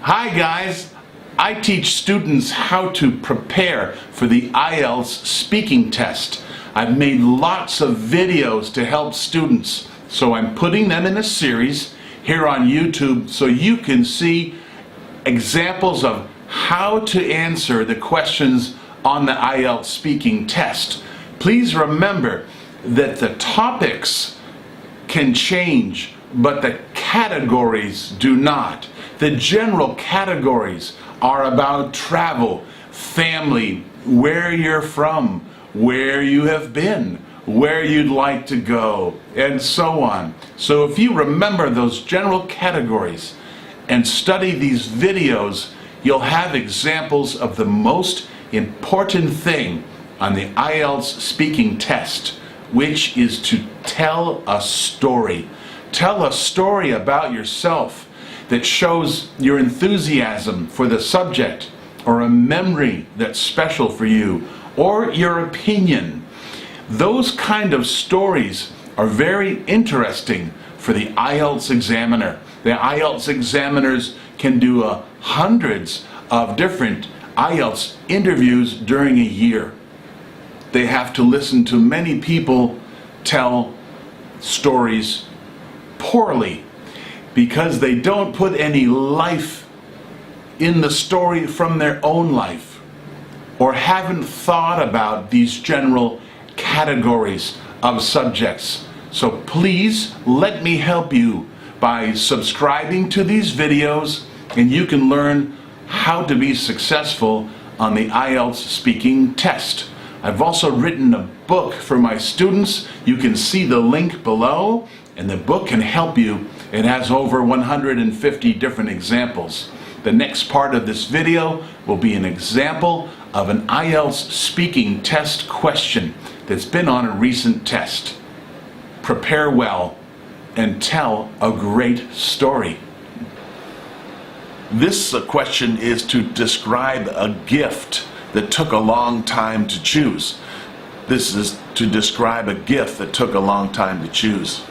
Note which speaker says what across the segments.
Speaker 1: Hi guys, I teach students how to prepare for the IELTS speaking test. I've made lots of videos to help students, so I'm putting them in a series here on YouTube so you can see examples of how to answer the questions on the IELTS speaking test. Please remember that the topics can change, but the categories do not. The general categories are about travel, family, where you're from, where you have been, where you'd like to go, and so on. So if you remember those general categories and study these videos, you'll have examples of the most important thing on the IELTS speaking test, which is to tell a story. Tell a story about yourself that shows your enthusiasm for the subject, or a memory that's special for you, or your opinion. Those kind of stories are very interesting for the IELTS examiner. The IELTS examiners can do hundreds of different IELTS interviews during a year. They have to listen to many people tell stories poorly because they don't put any life in the story from their own life, or haven't thought about these general categories of subjects. So please let me help you by subscribing to these videos, and you can learn how to be successful on the IELTS speaking test. I've also written a book for my students. You can see the link below, and the book can help you. It has over 150 different examples. The next part of this video will be an example of an IELTS speaking test question that's been on a recent test. Prepare well and tell a great story. This question is to describe a gift that took a long time to choose. This is to describe a gift that took a long time to choose.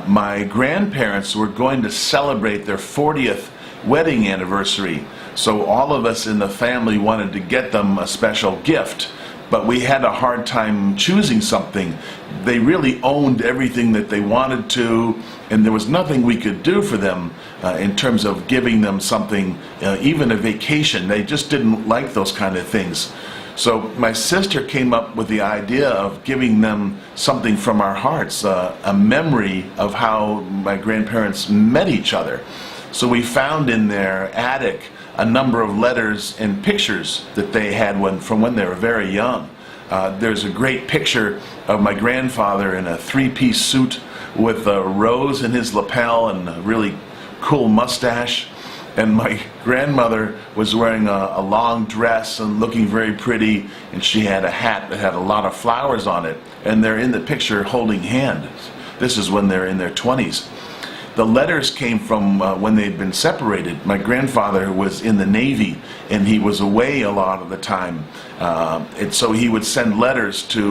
Speaker 1: My grandparents were going to celebrate their 40th wedding anniversary, so all of us in the family wanted to get them a special gift, but we had a hard time choosing something. They really owned everything that they wanted to, and there was nothing we could do for them in terms of giving them something, even a vacation. They just didn't like those kind of things. So my sister came up with the idea of giving them something from our hearts, a memory of how my grandparents met each other. So we found in their attic a number of letters and pictures that they had from when they were very young. There's a great picture of my grandfather in a three-piece suit with a rose in his lapel and a really cool mustache. And my grandmother was wearing a long dress and looking very pretty, and she had a hat that had a lot of flowers on it, and they're in the picture holding hands. This is when they're in their 20s. The letters came from when they'd been separated. My grandfather was in the Navy, and he was away a lot of the time. And so he would send letters to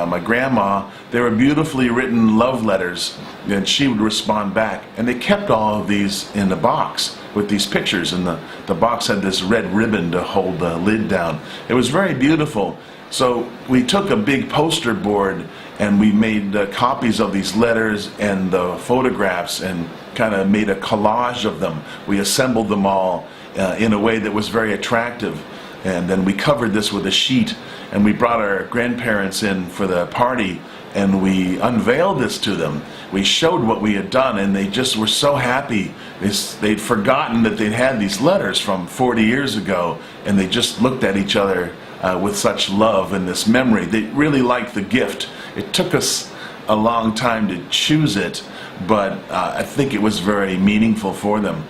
Speaker 1: my grandma. They were beautifully written love letters, and she would respond back. And they kept all of these in a box with these pictures, and the box had this red ribbon to hold the lid down. It was very beautiful. So we took a big poster board and we made copies of these letters and the photographs and kind of made a collage of them. We assembled them all in a way that was very attractive, and then we covered this with a sheet, and we brought our grandparents in for the party, and we unveiled this to them. We showed what we had done, and they just were so happy. They'd forgotten that they'd had these letters from 40 years ago, and they just looked at each other with such love and this memory. They really liked the gift. It took us a long time to choose it, but I think it was very meaningful for them.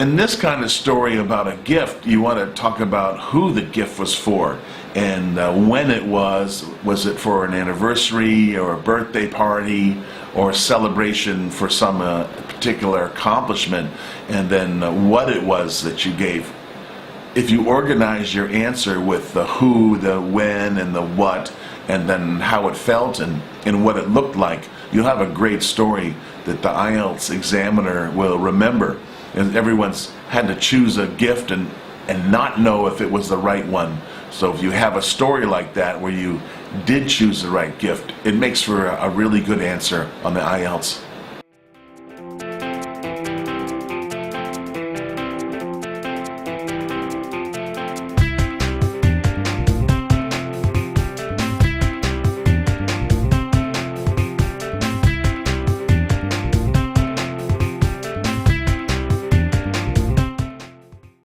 Speaker 1: In this kind of story about a gift, you want to talk about who the gift was for and when it was. Was it for an anniversary or a birthday party or a celebration for some particular accomplishment, and then what it was that you gave. If you organize your answer with the who, the when, and the what, and then how it felt and what it looked like, you'll have a great story that the IELTS examiner will remember. And everyone's had to choose a gift and not know if it was the right one. So if you have a story like that where you did choose the right gift, it makes for a really good answer on the IELTS.